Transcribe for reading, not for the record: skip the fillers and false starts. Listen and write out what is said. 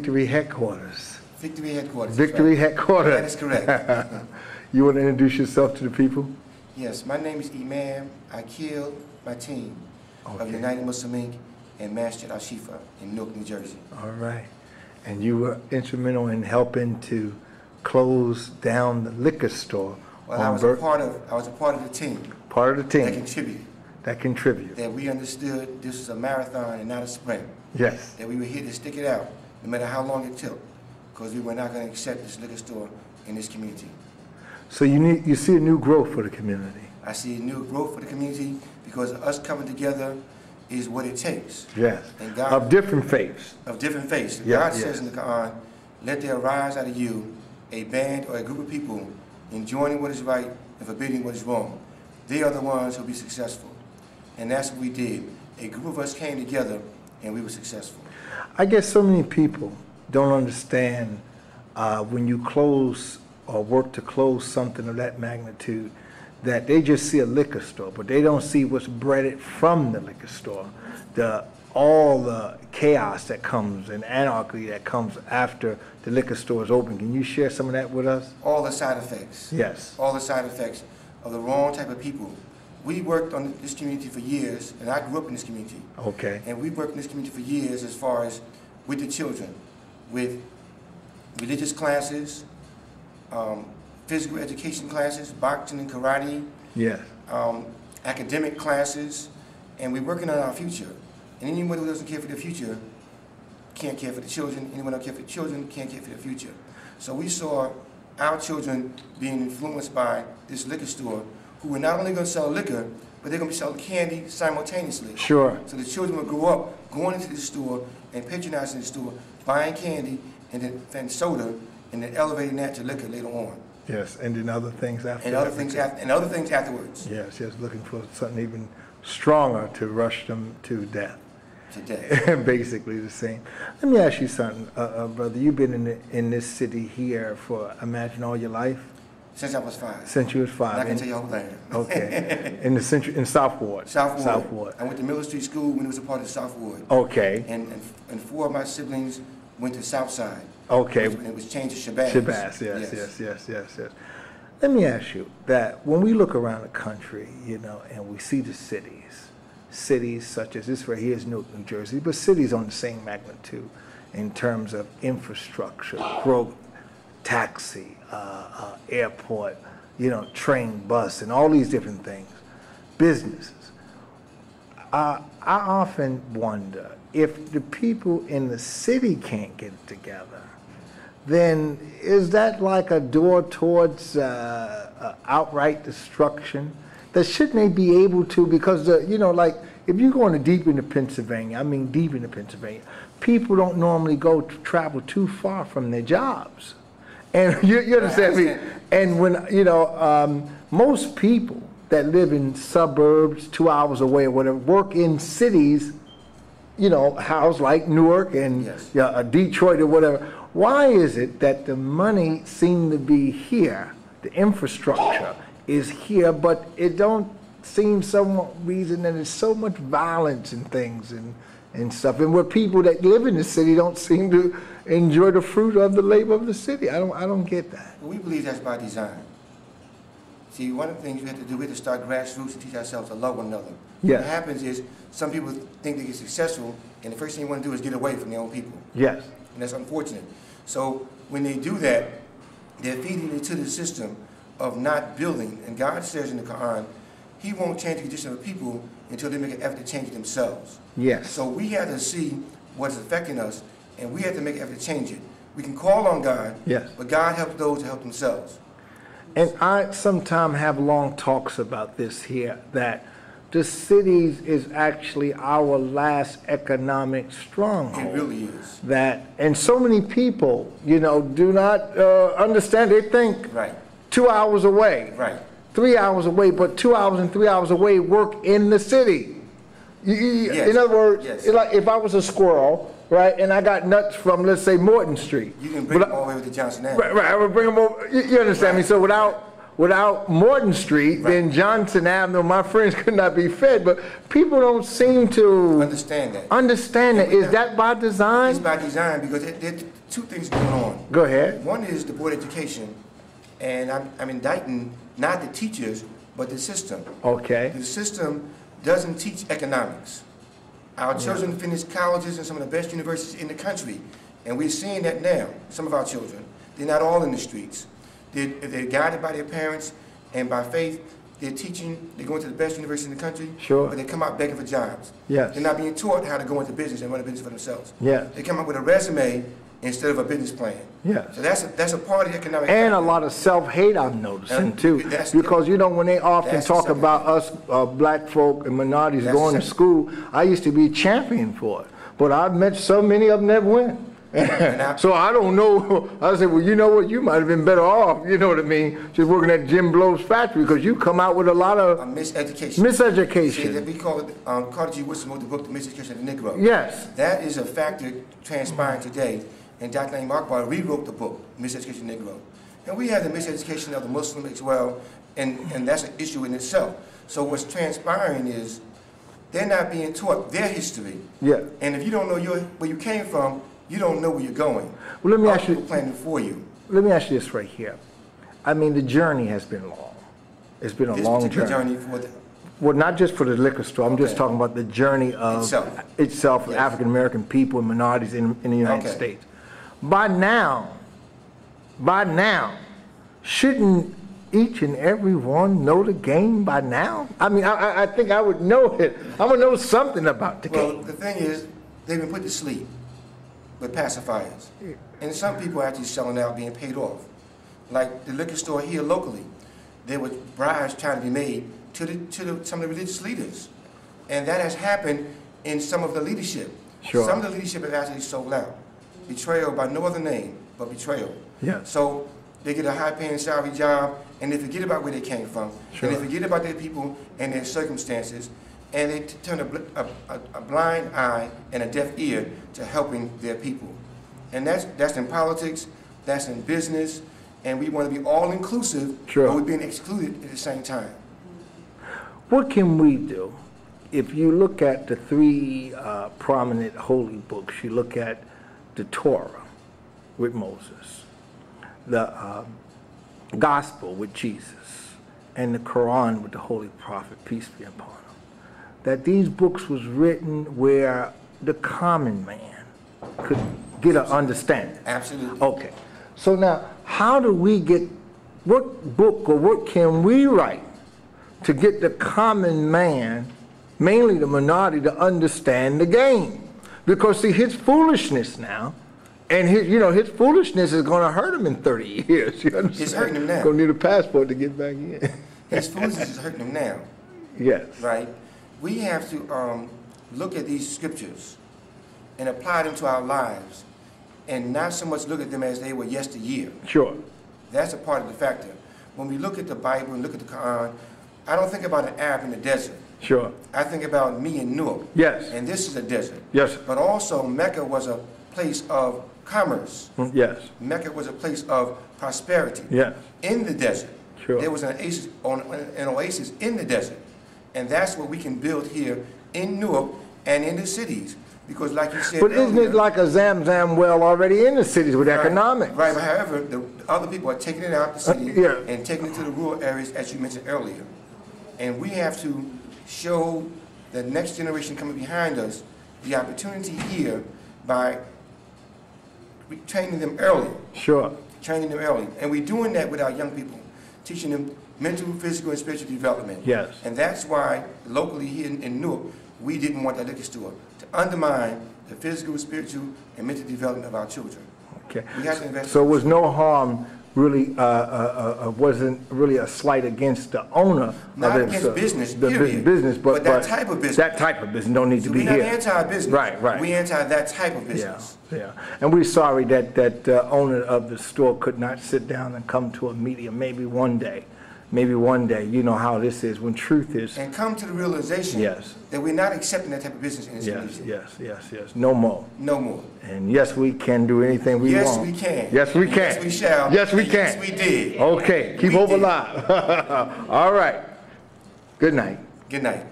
Victory Headquarters. Victory Headquarters. Victory right. Headquarters. That is correct. You want to introduce yourself to the people? Yes, my name is Imam Aqeel Mateen of United Muslim Inc. and Masjid Al-Shifa in Newark, New Jersey. All right. And you were instrumental in helping to close down the liquor store. Well, I was a part of the team. Part of the team. That contributed. That contributed. That we understood this was a marathon and not a sprint. Yes. That we were here to stick it out, no matter how long it took, because we were not going to accept this liquor store in this community. So you see a new growth for the community. I see a new growth for the community because us coming together is what it takes. Yes. And God, of different faiths. Of different faiths. Yes, God says in the COWHN, let there arise out of you a band or a group of people enjoining what is right and forbidding what is wrong. They are the ones who will be successful. And that's what we did. A group of us came together and we were successful. I guess so many people don't understand when you close or work to close something of that magnitude, that they just see a liquor store, but they don't see what's bred from the liquor store. All the chaos that comes and anarchy that comes after the liquor store is open. Can you share some of that with us? All the side effects. Yes. All the side effects of the wrong type of people. We worked on this community for years, and I grew up in this community. Okay. And we worked in this community for years as far as with the children, with religious classes, physical education classes, boxing and karate, yes. Academic classes, and we're working on our future. And anyone who doesn't care for the future can't care for the children. Anyone who don't care for the children can't care for the future. So we saw our children being influenced by this liquor store, who were not only going to sell liquor, but they're going to be selling candy simultaneously. Sure. So the children will grow up going into the store and patronizing the store, buying candy and then soda, and then elevating that to liquor later on. Yes, and then other things after. And other things afterwards. Yes, yes, looking for something even stronger to rush them to death. To death. Basically the same. Let me ask you something, brother. You've been in this city here for, imagine, all your life? Since I was 5. Since you was 5. And I can tell you whole thing. Okay. In South Ward. South Ward. I went to Miller Street School when it was a part of South Ward. Okay. And 4 of my siblings went to South Side. Okay. And it was changed to Shabazz. Shabazz, yes. Let me ask you that when we look around the country, and we see the cities such as this right here is Newark, New Jersey, but cities on the same magnitude in terms of infrastructure, growth, taxi, airport, train, bus, and all these different things, businesses. I often wonder if the people in the city can't get it together, then is that like a door towards outright destruction? That shouldn't they be able to, because, like if you're going deep into Pennsylvania, people don't normally travel too far from their jobs. And you understand me? And when, most people that live in suburbs 2 hours away or whatever, work in cities, housed like Newark and Detroit or whatever. Why is it that the money seems to be here, the infrastructure is here, but it don't seem some reason that there's so much violence and things and stuff, and where people that live in the city don't seem to enjoy the fruit of the labor of the city? I don't get that. We believe that's by design. See, one of the things we have to start grassroots and teach ourselves to love one another. Yes. What happens is some people think they get successful, and the first thing they want to do is get away from their own people. Yes. And that's unfortunate. So when they do that, they're feeding into the system of not building. And God says in the COWHN, He won't change the condition of people until they make an effort to change it themselves. Yes. So we have to see what's affecting us, and we have to make an effort to change it. We can call on God, yes, but God helps those who help themselves. And I sometimes have long talks about this here, that the cities is actually our last economic stronghold. It really is. And so many people, do not understand. They think 2 hours away, 3 hours away, but 2 hours and 3 hours away work in the city. Yes. In other words, yes, it's like if I was a squirrel, right, and I got nuts from, let's say, Morton Street. You can bring them all the way to Johnson Avenue. Right, I would bring them over. You understand me? So without Morton Street, then Johnson Avenue, my friends could not be fed. But people don't seem to understand that. Understand that. Is that by design? It's by design because there are two things going on. Go ahead. One is the Board of Education, and I'm indicting not the teachers, but the system. Okay. The system doesn't teach economics. Our children finish colleges and some of the best universities in the country, and we're seeing that now. Some of our children, they're not all in the streets. They're guided by their parents and by faith. They're teaching, they're going to the best university in the country, but they come out begging for jobs. Yes. They're not being taught how to go into business and run a business for themselves. Yes. They come up with a resume instead of a business plan. Yes. So that's a part of the economic and a lot of self-hate I'm noticing too, because you know when they often talk about us black folk and minorities going to school, I used to be a champion for it, but I've met so many of them that went. So I don't know. I said, well, you know what? You might have been better off, you know what I mean, just working at Jim Blow's factory, because you come out with a lot of miseducation. Miseducation. See, that we call it, Carter G. Woodson wrote the book, The Miseducation of the Negro. Yes. That is a factor transpiring today, and Dr. Naeem Akbar rewrote the book, Miseducation of the Negro. And we have the miseducation of the Muslim as well, and that's an issue in itself. So what's transpiring is they're not being taught their history. Yeah. And if you don't know where you came from, you don't know where you're going. Well, let me ask you. Planning for you. Let me ask you this right here. I mean, the journey has been long. It's been a long journey. Well, not just for the liquor store. I'm just talking about the journey of itself, yes, African American people and minorities in the United States. By now, shouldn't each and every one know the game by now? I mean, I think I would know it. I would know something about the game. Well, the thing is, they've been put to sleep with pacifiers. And some people are actually selling out, being paid off. Like the liquor store here locally, there were bribes trying to be made to some of the religious leaders. And that has happened in some of the leadership. Sure. Some of the leadership have actually sold out. Betrayal by no other name but betrayal. Yeah. So they get a high-paying salary job, and they forget about where they came from. Sure. And they forget about their people and their circumstances, and they turn a blind eye and a deaf ear to helping their people. And that's in politics, that's in business, and we want to be all-inclusive, sure, but we're being excluded at the same time. What can we do? If you look at the three prominent holy books, you look at the Torah with Moses, the Gospel with Jesus, and the Quran with the Holy Prophet, peace be upon him, that these books was written where the common man could get an understanding. Absolutely. Okay. So now, how do we get, what book or what can we write to get the common man, mainly the minority, to understand the game? Because see, his foolishness now, and his foolishness is going to hurt him in 30 years. You understand? It's hurting him now. Going to need a passport to get back in. His foolishness is hurting him now. Yes. Right? We have to look at these scriptures and apply them to our lives, and not so much look at them as they were yesteryear. Sure. That's a part of the factor. When we look at the Bible and look at the Quran, I don't think about an Arab in the desert. Sure. I think about me in Newark. Yes. And this is a desert. Yes. But also Mecca was a place of commerce. Yes. Mecca was a place of prosperity. Yes. In the desert. Sure. There was an oasis in the desert. And that's what we can build here in Newark and in the cities. Because like you said but isn't it like a Zamzam well already in the cities with economics? Right, but however, the other people are taking it out the city and taking it to the rural areas, as you mentioned earlier. And we have to show the next generation coming behind us the opportunity here by training them early. Sure. Training them early. And we're doing that with our young people, teaching them mental, physical, and spiritual development. Yes. And that's why locally here in Newark, we didn't want that liquor store to undermine the physical, spiritual, and mental development of our children. Okay. We have to invest. So it was no harm, really, wasn't really a slight against the owner. Not against business, period. Business, but that type of business. That type of business don't need to be here. We're not anti-business. Right, right. We're anti that type of business. Yeah. And we're sorry that owner of the store could not sit down and come to a meeting maybe one day maybe one day, you know how this is, when truth is. And come to the realization that we're not accepting that type of business in this industry. Yes. No more. No more. And yes, we can do anything we want. Yes, we can. Yes, we can. Yes, we shall. Yes, we can. Yes, we did. Okay, keep hope alive. All right. Good night. Good night.